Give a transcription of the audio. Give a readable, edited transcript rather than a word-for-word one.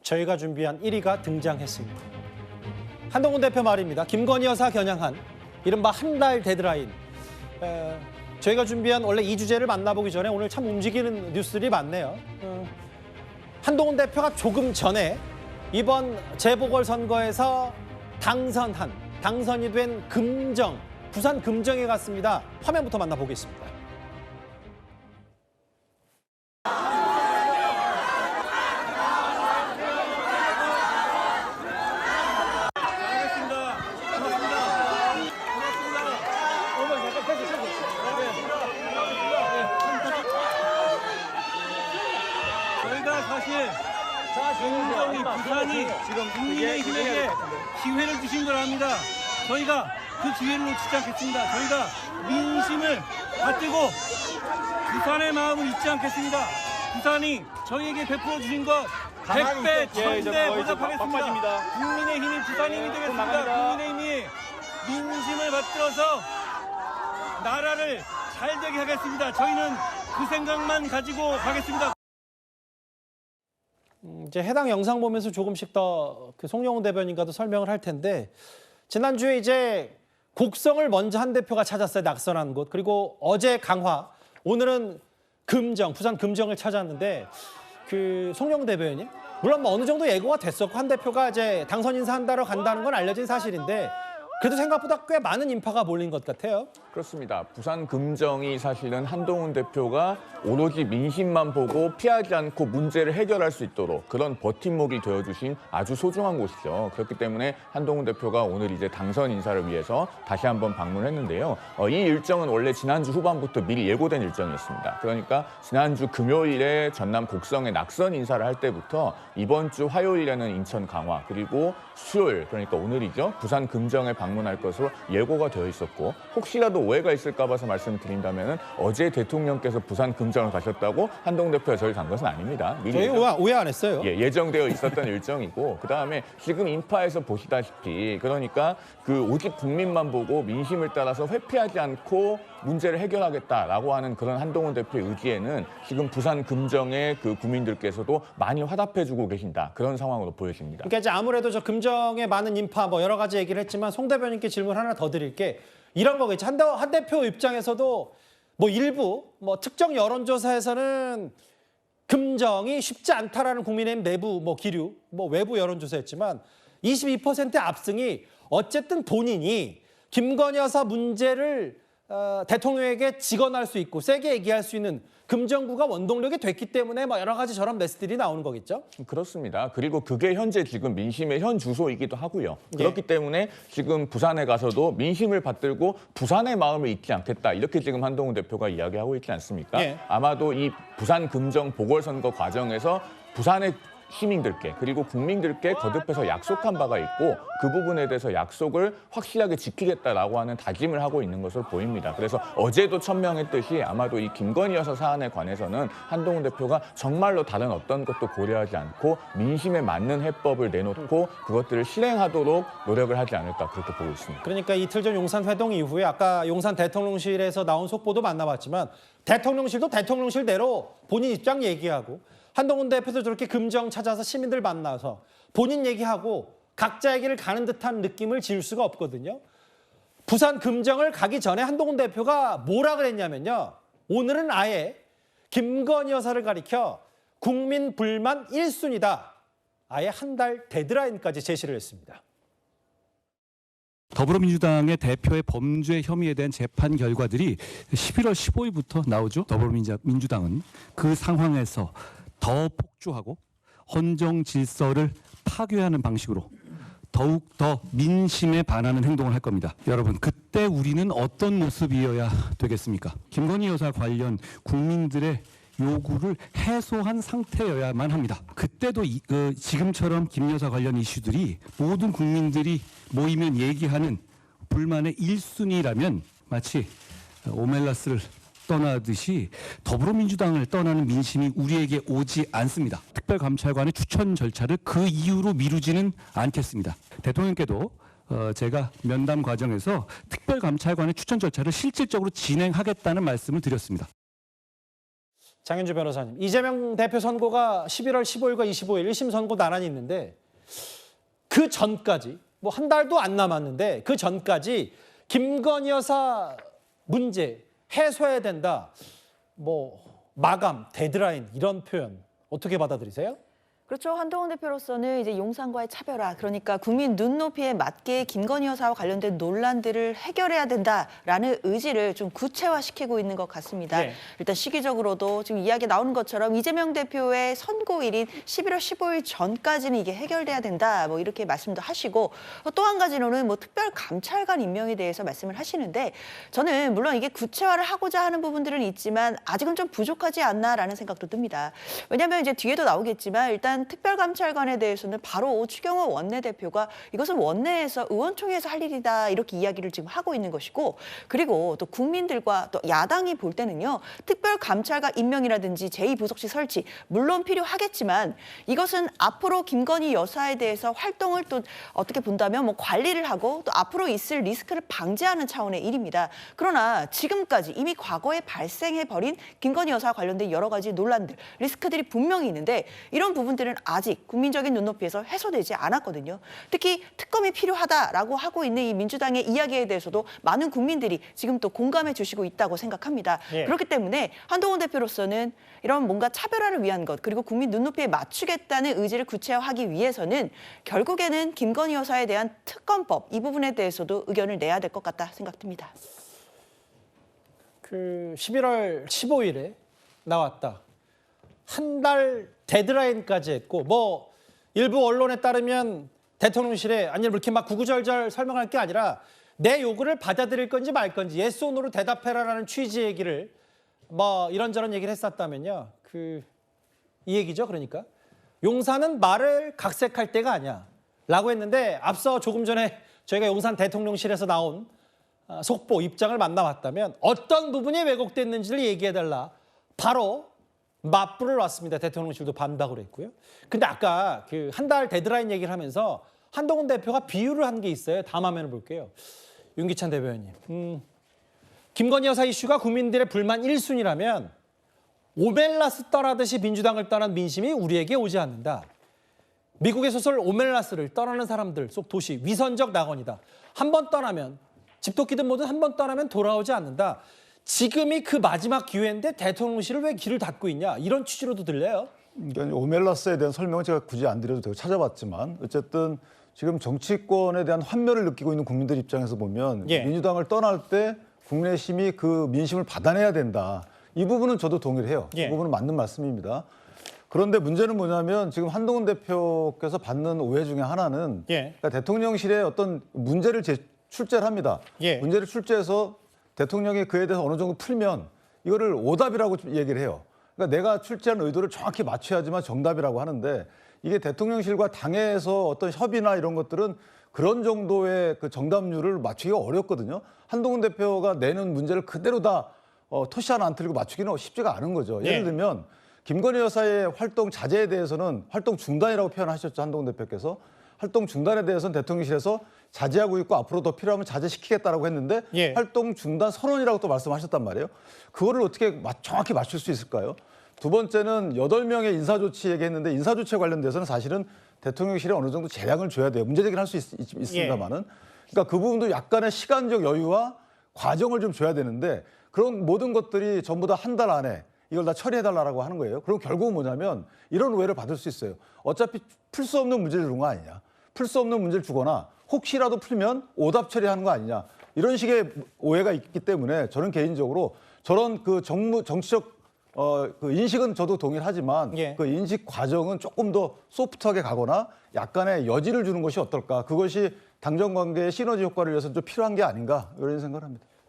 저희가 준비한 1위가 등장했습니다. 한동훈 대표 말입니다. 김건희 여사 겨냥한 이른바 한 달 데드라인. 저희가 준비한 원래 이 주제를 만나보기 전에 오늘 참 움직이는 뉴스들이 많네요. 한동훈 대표가 조금 전에 이번 재보궐선거에서 당선이 된 금정, 부산 금정에 갔습니다. 화면부터 만나보겠습니다. 저희가 사실 금정이 부산이 지금 국민의힘에게 기회를 주신 걸 압니다. 저희가 그 기회를 놓치지 않겠습니다. 저희가 민심을 받들고 부산의 마음을 잊지 않겠습니다. 부산이 저희에게 베풀어 주신 것 100배, 1000배 보답하겠습니다. 국민의힘이 부산 힘이 되겠습니다. 국민의힘이 민심을 받들어서 나라를 잘 되게 하겠습니다. 저희는 그 생각만 가지고 가겠습니다. 이제 해당 영상 보면서 조금씩 더 그 송영훈 대변인과도 설명을 할 텐데, 지난주에 이제 곡성을 먼저 한 대표가 찾았어요. 낙선한 곳. 그리고 어제 강화, 오늘은 금정, 부산 금정을 찾았는데, 그 송영훈 대변인, 물론 뭐 어느 정도 예고가 됐었고 한 대표가 이제 당선 인사한다러 간다는 건 알려진 사실인데, 그래도 생각보다 꽤 많은 인파가 몰린 것 같아요. 그렇습니다. 부산 금정이 사실은 한동훈 대표가 오로지 민심만 보고 피하지 않고 문제를 해결할 수 있도록 그런 버팀목이 되어주신 아주 소중한 곳이죠. 그렇기 때문에 한동훈 대표가 오늘 이제 당선 인사를 위해서 다시 한번 방문했는데요. 이 일정은 원래 지난주 후반부터 미리 예고된 일정이었습니다. 그러니까 지난주 금요일에 전남 곡성에 낙선 인사를 할 때부터 이번 주 화요일에는 인천 강화, 그리고 수요일, 그러니까 오늘이죠. 부산 금정에 방문할 것으로 예고가 되어 있었고, 혹시라도 오해가 있을까 봐서 말씀드린다면 어제 대통령께서 부산 금정을 가셨다고 한동훈 대표가 저희 간 것은 아닙니다. 미리 저희 오해 안 했어요. 예정되어 있었던 일정이고, 그다음에 지금 인파에서 보시다시피 그러니까 그 오직 국민만 보고 민심을 따라서 회피하지 않고 문제를 해결하겠다라고 하는 그런 한동훈 대표의 의지에는 지금 부산 금정의 그 구민들께서도 많이 화답해주고 계신다, 그런 상황으로 보여집니다. 그러니까 이제 아무래도 저 금정의 많은 인파 뭐 여러 가지 얘기를 했지만 송 대변인께 질문 하나 더 드릴게. 이런 거겠죠. 한 대표 입장에서도 뭐 일부 뭐 특정 여론조사에서는 금정이 쉽지 않다라는 국민의힘 내부 뭐 기류, 뭐 외부 여론조사였지만 22%의 압승이 어쨌든 본인이 김건희 여사 문제를 대통령에게 직언할 수 있고 세게 얘기할 수 있는 금정구가 원동력이 됐기 때문에 뭐 여러 가지 저런 메시지들이 나오는 거겠죠? 그렇습니다. 그리고 그게 현재 지금 민심의 현 주소이기도 하고요. 그렇기 때문에 지금 부산에 가서도 민심을 받들고 부산의 마음을 잊지 않겠다, 이렇게 지금 한동훈 대표가 이야기하고 있지 않습니까? 아마도 이 부산 금정 보궐선거 과정에서 부산의 시민들께 그리고 국민들께 거듭해서 약속한 바가 있고, 그 부분에 대해서 약속을 확실하게 지키겠다라고 하는 다짐을 하고 있는 것으로 보입니다. 그래서 어제도 천명했듯이 아마도 이 김건희 여사 사안에 관해서는 한동훈 대표가 정말로 다른 어떤 것도 고려하지 않고 민심에 맞는 해법을 내놓고 그것들을 실행하도록 노력을 하지 않을까, 그렇게 보고 있습니다. 그러니까 이틀 전 용산 회동 이후에 아까 용산 대통령실에서 나온 속보도 만나봤지만 대통령실도 대통령실대로 본인 입장 얘기하고, 한동훈 대표도 저렇게 금정 찾아서 시민들 만나서 본인 얘기하고 각자 얘기를 가는 듯한 느낌을 지울 수가 없거든요. 부산 금정을 가기 전에 한동훈 대표가 뭐라 그랬냐면요. 오늘은 아예 김건희 여사를 가리켜 국민 불만 1순위다. 아예 한 달 데드라인까지 제시를 했습니다. 더불어민주당의 대표의 범죄 혐의에 대한 재판 결과들이 11월 15일부터 나오죠. 더불어민주당은 그 상황에서 더 폭주하고 헌정 질서를 파괴하는 방식으로 더욱 더 민심에 반하는 행동을 할 겁니다. 여러분, 그때 우리는 어떤 모습이어야 되겠습니까? 김건희 여사 관련 국민들의 요구를 해소한 상태여야만 합니다. 그때도 지금처럼 김 여사 관련 이슈들이 모든 국민들이 모이면 얘기하는 불만의 1순위라면 마치 오멜라스를 떠나듯이 더불어민주당을 떠나는 민심이 우리에게 오지 않습니다. 특별감찰관의 추천 절차를 그 이유로 미루지는 않겠습니다. 대통령께도 제가 면담 과정에서 특별감찰관의 추천 절차를 실질적으로 진행하겠다는 말씀을 드렸습니다. 장현주 변호사님, 이재명 대표 선고가 11월 15일과 25일 1심 선고 나란히 있는데 그 전까지 뭐 한 달도 안 남았는데 그 전까지 김건희 여사 문제 해소해야 된다. 뭐 마감, 데드라인 이런 표현 어떻게 받아들이세요? 그렇죠. 한동훈 대표로서는 이제 용산과의 차별화, 그러니까 국민 눈높이에 맞게 김건희 여사와 관련된 논란들을 해결해야 된다라는 의지를 좀 구체화시키고 있는 것 같습니다. 네. 일단 시기적으로도 지금 이야기 나오는 것처럼 이재명 대표의 선고일인 11월 15일 전까지는 이게 해결돼야 된다, 뭐 이렇게 말씀도 하시고, 또 한 가지로는 뭐 특별 감찰관 임명에 대해서 말씀을 하시는데, 저는 물론 이게 구체화를 하고자 하는 부분들은 있지만 아직은 좀 부족하지 않나라는 생각도 듭니다. 왜냐하면 이제 뒤에도 나오겠지만 일단 특별감찰관에 대해서는 바로 추경호 원내대표가 이것은 원내에서 의원총회에서 할 일이다 이렇게 이야기를 지금 하고 있는 것이고, 그리고 또 국민들과 또 야당이 볼 때는요, 특별감찰관 임명이라든지 제2부속실 설치 물론 필요하겠지만 이것은 앞으로 김건희 여사에 대해서 활동을 또 어떻게 본다면 뭐 관리를 하고 또 앞으로 있을 리스크를 방지하는 차원의 일입니다. 그러나 지금까지 이미 과거에 발생해버린 김건희 여사와 관련된 여러 가지 논란들, 리스크들이 분명히 있는데 이런 부분들은 아직 국민적인 눈높이에서 해소되지 않았거든요. 특히 특검이 필요하다라고 하고 있는 이 민주당의 이야기에 대해서도 많은 국민들이 지금 또 공감해 주시고 있다고 생각합니다. 예. 그렇기 때문에 한동훈 대표로서는 이런 뭔가 차별화를 위한 것, 그리고 국민 눈높이에 맞추겠다는 의지를 구체화하기 위해서는 결국에는 김건희 여사에 대한 특검법 이 부분에 대해서도 의견을 내야 될 것 같다 생각됩니다. 그 11월 15일에 나왔다. 한 달 데드라인까지 했고, 뭐 일부 언론에 따르면 대통령실에 아니 이렇게 막 구구절절 설명할 게 아니라 내 요구를 받아들일 건지 말 건지 예스 오노로 대답해라라는 취지의 얘기를 뭐 이런저런 얘기를 했었다면요. 이 얘기죠. 그러니까 용산은 말을 각색할 때가 아니야라고 했는데, 앞서 조금 전에 저희가 용산 대통령실에서 나온 속보 입장을 만나봤다면 어떤 부분이 왜곡됐는지를 얘기해달라. 바로 맞불을 놨습니다. 대통령실도 반박을 했고요. 근데 아까 그 한 달 데드라인 얘기를 하면서 한동훈 대표가 비유를 한 게 있어요. 다음 화면을 볼게요. 윤기찬 대변인님. 김건희 여사 이슈가 국민들의 불만 1순위라면 오멜라스 떠나듯이 민주당을 떠난 민심이 우리에게 오지 않는다. 미국의 소설 오멜라스를 떠나는 사람들 속 도시 위선적 낙원이다. 한 번 떠나면 집토끼든 뭐든 한 번 떠나면 돌아오지 않는다. 지금이 그 마지막 기회인데 대통령실을 왜 길을 닫고 있냐, 이런 취지로도 들려요. 그러니까 오멜라스에 대한 설명은 제가 굳이 안 드려도 되고 찾아봤지만 어쨌든 지금 정치권에 대한 환멸을 느끼고 있는 국민들 입장에서 보면 예. 민주당을 떠날 때 국내심이 그 민심을 받아내야 된다. 이 부분은 저도 동의를 해요. 예. 이 부분은 맞는 말씀입니다. 그런데 문제는 뭐냐면 지금 한동훈 대표께서 받는 오해 중에 하나는 예. 그러니까 대통령실에 어떤 문제를 출제를 합니다. 예. 문제를 출제해서 대통령이 그에 대해서 어느 정도 풀면 이거를 오답이라고 얘기를 해요. 그러니까 내가 출제한 의도를 정확히 맞춰야지만 정답이라고 하는데, 이게 대통령실과 당에서 어떤 협의나 이런 것들은 그런 정도의 그 정답률을 맞추기가 어렵거든요. 한동훈 대표가 내는 문제를 그대로 다 토시 하나 안 틀리고 맞추기는 쉽지가 않은 거죠. 예. 예를 들면 김건희 여사의 활동 자제에 대해서는 활동 중단이라고 표현하셨죠. 한동훈 대표께서. 활동 중단에 대해서는 대통령실에서 자제하고 있고 앞으로 더 필요하면 자제시키겠다라고 했는데 예. 활동 중단 선언이라고 또 말씀하셨단 말이에요. 그거를 어떻게 정확히 맞출 수 있을까요? 두 번째는 8명의 인사조치 얘기했는데 인사조치에 관련돼서는 사실은 대통령실에 어느 정도 재량을 줘야 돼요. 문제제기를 할 수 있습니다만은. 그러니까 그 부분도 약간의 시간적 여유와 과정을 좀 줘야 되는데, 그런 모든 것들이 전부 다 한 달 안에 이걸 다 처리해달라고 하는 거예요. 그럼 결국은 뭐냐면 이런 오해를 받을 수 있어요. 어차피 풀 수 없는 문제를 준 거 아니냐. 풀 수 없는 문제를 주거나 혹시라도 풀면 오답 처리하는 거 아니냐. 이런 식의 오해가 있기 때문에 저는 개인적으로 저런 그 정치적 그 인식은 저도 동의를 하지만 예. 그 인식 과정은 조금 더 소프트하게 가거나 약간의 여지를 주는 것이 어떨까. 그것이 당정 관계의 시너지 효과를 위해서 좀 필요한 게 아닌가, 이런 생각을 합니다.